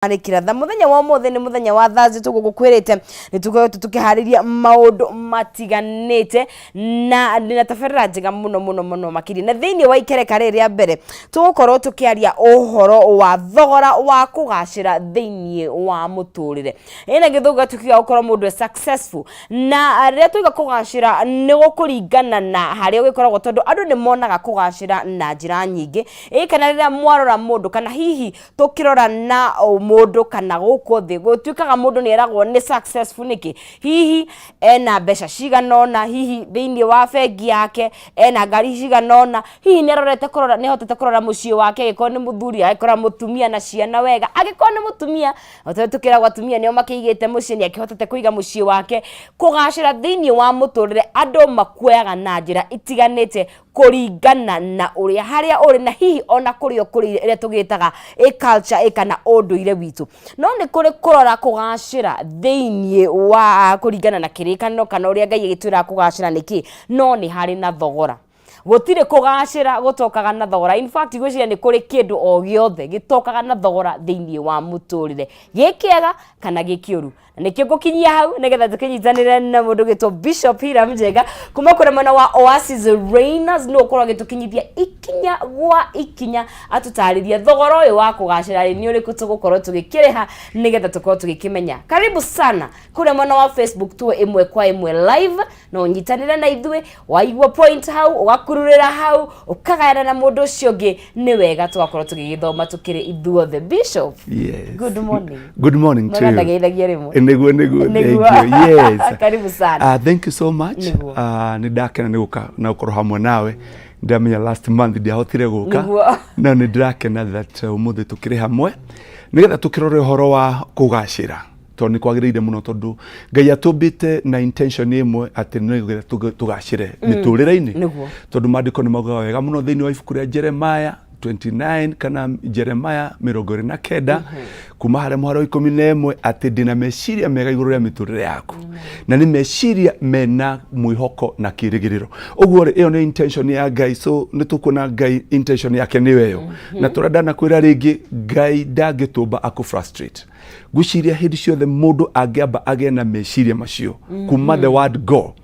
Kiratha muthenya wa mothe ni muthenya wa Thursday tugukwirite tukihariria maundu matiganite na ndina tabarira njega muno makiri na thiini wa ikereka riria mbere tugukorwo tukiaria uhoro wa thogora wa kugacira thiini wa muturire ina githuga tukiga ukorwo mundu successful na riria tuiga kugacira ni gukuringana na haria gikoragwo tondu andu ni monaga kugacira na njira nyingi kana riria mwarora mundu kana hihi tukirora na mundu kana guko thi gutuikaga mundu ni eragwo ni successful niki hihi ena besha ciganona hihi thiini wa bengi yake ena ngari ciganona hihi ni arorete kurora ni hotete kurora mucii wake giko ni muthuri agikora mutumia na ciana wega agikora ni mutumia tukiragwo atumia nio makiigite mucii ni akihotete kuiga mucii wake kugacira thiini wa muturire andu makuoyaga na njira itiganite kuringana na uria haria uri na hihi ona kurio kuri ire tugitaga culture kana unduire witu no ni kuri kurora kugacira thiini wa kuringana na kirikano kana uria Ngai gitwira kugacira niki no ni hari na thogora gutire kugacira gutokaga na thogora in fact gwiciria ni kuri kindu o giothe gitokaga na thogora thiini wa muturire gikiega kana gikiuru nikio gukinyia hau nigetha tukinyitanire na mundu gitwo Bishop Hiram Njenga kuma kure mwana wa Oasis Rainers no ukorwo gitukinyithia ikinya gwa ikinya atutariria thogora uyu wa kugacira ni uriku tugukorwo tugikireha nigetha tukorwo tugikimenya karibu sana kure mwana wa Facebook tuwe imwe kwa imwe live no nyitanire na ithuĩ waigua point hau ugakururira hau ukagayana na mundu ucio ngi ni wega tugakorwo tugigithoma tukiri ithuothe Bishop. Yes. Good morning. Good morning to you. Nego. Thank you. Yes. Karibu sana. Thank you so much. Nidakena niguka na ukorwo hamwe nawe. Ndamenya last month ndiahotire guka. Na nidakena that umuthi tukiri hamwe. Nigetha tukirore horo wa kugacira. Toni kwagirire muno tondu Ngai atubite na intention imwe ati nigetha tugacire miturire-ini. Tondu mandiko ni maugaga wega muno thiini wa ibuku ria Jeremiah 29 kana Jeremiah 29 kuma haria muharo 11 ati ndina meciria mega iguru ria miturire yaku na ni meciria mena mwihoko na kirigiriro uguo iyo ni intention ya Ngai so nitukuna Ngai intention yake ni weyo na turenda na kwira ringi Ngai ndangituba aku frustrate guciria hindi ciothe mundu angiamba age na meciria macio kuma the word go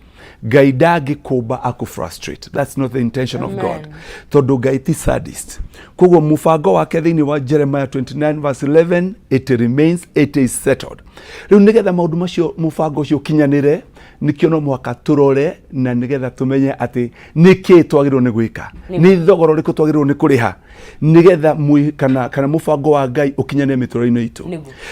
Ngai ndangikuba aku frustrate. That's not the intention of God. Tondu Ngai ti sadist. Koguo mufango wake thiini wa Jeremiah 29 verse 11 it remains, it is settled. Riu nigetha maundu macio mufango ucio kinyanire nikio no mwaka turore na nigetha tumenye ati niki twagirwo ni gwika ni thogoro riku twagirwo ni kuriha nigetha kana mufango wa Ngai ukinyane mituro-ini itu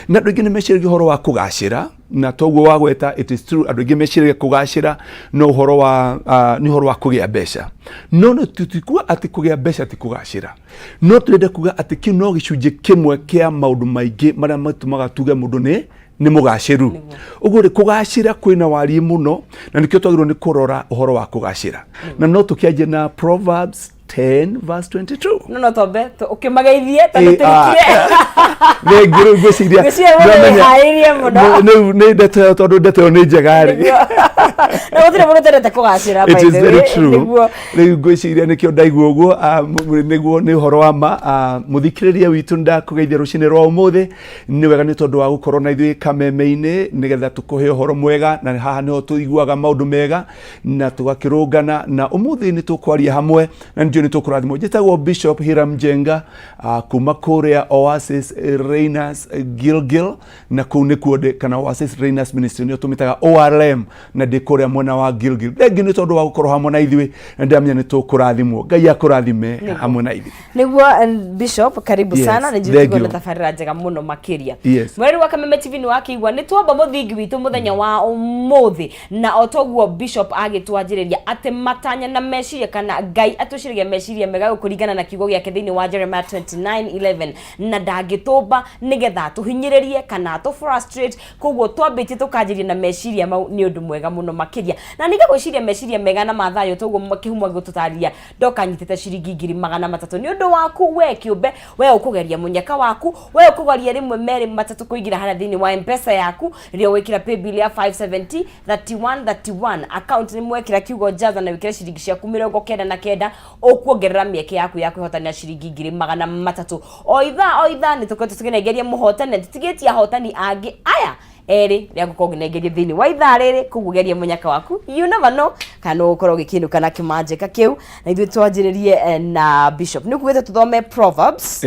na ndu ingi ni meciragia horo wa kugacira na toguo wa gweta it is true andu ingi meciragia kugacira no horo wa ni horo wa kugia mbeca no tutikua ati kugia mbeca ati kugacira no turende kuga ati kino gicunje kimwe kia maundu maingi maria matumaga tuge mundu ni mugaciru uguo ri kugacira kwina wari muno na nikio twagirwo ni kurora uhoro wa kugacira na no tukiaje na Proverbs 10 verse 22 no tobe ukimageithie tondu tirikie ne ngiro gwiciria ne ndete tondu ndete ni njega ri na gutire mundu tendete kugacira by the way. It is very true. Riu gwiciria nikio ndaigua uguo niguo ni horo wa ma muthikiriria witu ndakugeithia rucine rwa umuthi ni wega ni tondu wa gukorwo na ithui Kameme-ini nigetha tukuhe horo mwega na haha niho tuiguaga maundu mega na tugakirungana na umuthi ni tukwaria hamwe na ndio ni tukurathimo njitagwo Bishop Hiram Njenga kuma kuria Oasis Rainers Gilgil na kune kuode kana Oasis Rainers Ministry ni tumitaga ORM na kuria mwena wa Gilgil thengi ni tondu wa gukorwo hamwe na ithui na ndamenya ni tukurathimo Ngai akurathime hamwe na ithui niguo Bishop karibu sana na njitugo na tabarira njega muno makiria mweri wa Kameme TV ni wakiigwa ni twamba muthingi witu muthenya wa umuthi na otoguo Bishop agitwanjiriria ati matanya na meciria kana Ngai atuciriria meciria mega gukuringana na kiugo giake thiini wa Jeremiah 29:11 na ndangituba nigetha tuhinyiririe kana tu frustrate koguo twambitie tukanjiria na meciria mau ni undu mwega muno makiria na niga gwiciria meciria mega na mathayo toguo makihumwa gututaria ndokanyitete ciringi 300 ni undu waku we kiumbe we ukugeria munyaka waku we ukugeria rimwe meri matatu kuingira hana thiini wa M-Pesa yaku rio wikira pay bill ya 570 31 account ni mwekira kiugo jaza na wikira ciringi ciaku 99 ukuongerera mieke yaku ya kwihotania ciringi 300 o ithaa ni tukote tukinegeria muhotani tutigetia hotani angi aya eri ria gukorwo ngegeria thini wa ithaa riri kugugeria munyaka waku you never know kana ukorwo gikinu kana kimanjika kiu na ithu twanjiririe na bishop ni kuwete tuthome proverbs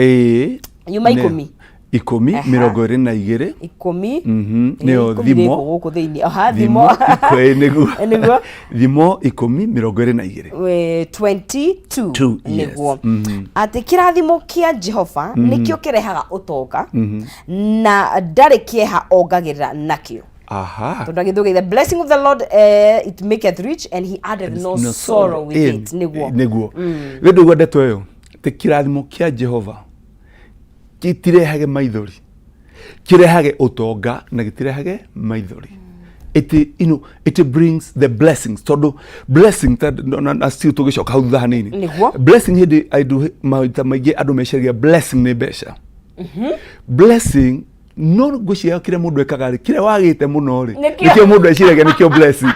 yuma 10 22 nio thimo guku thiini thimo niguo thimo 10 22 niguo ati kirathimo kia Jehova nikio kirehaga utonga na ndari kieha ongagirira nakio. The blessing of the Lord it maketh rich and he addeth no sorrow with it. Niguo wedu gwendetwo yo te kirathimo kia Jehova kitirehage maithori kirehage utonga na gitirehage maithori. It brings the blessings todo blessing na still tugicoka hau thanini blessing hindi aidu maita maige adu meciria blessing ni besha blessing no gucia kire mundu ekaga kire wagite muno ri nikio mundu eciraga nikio blessing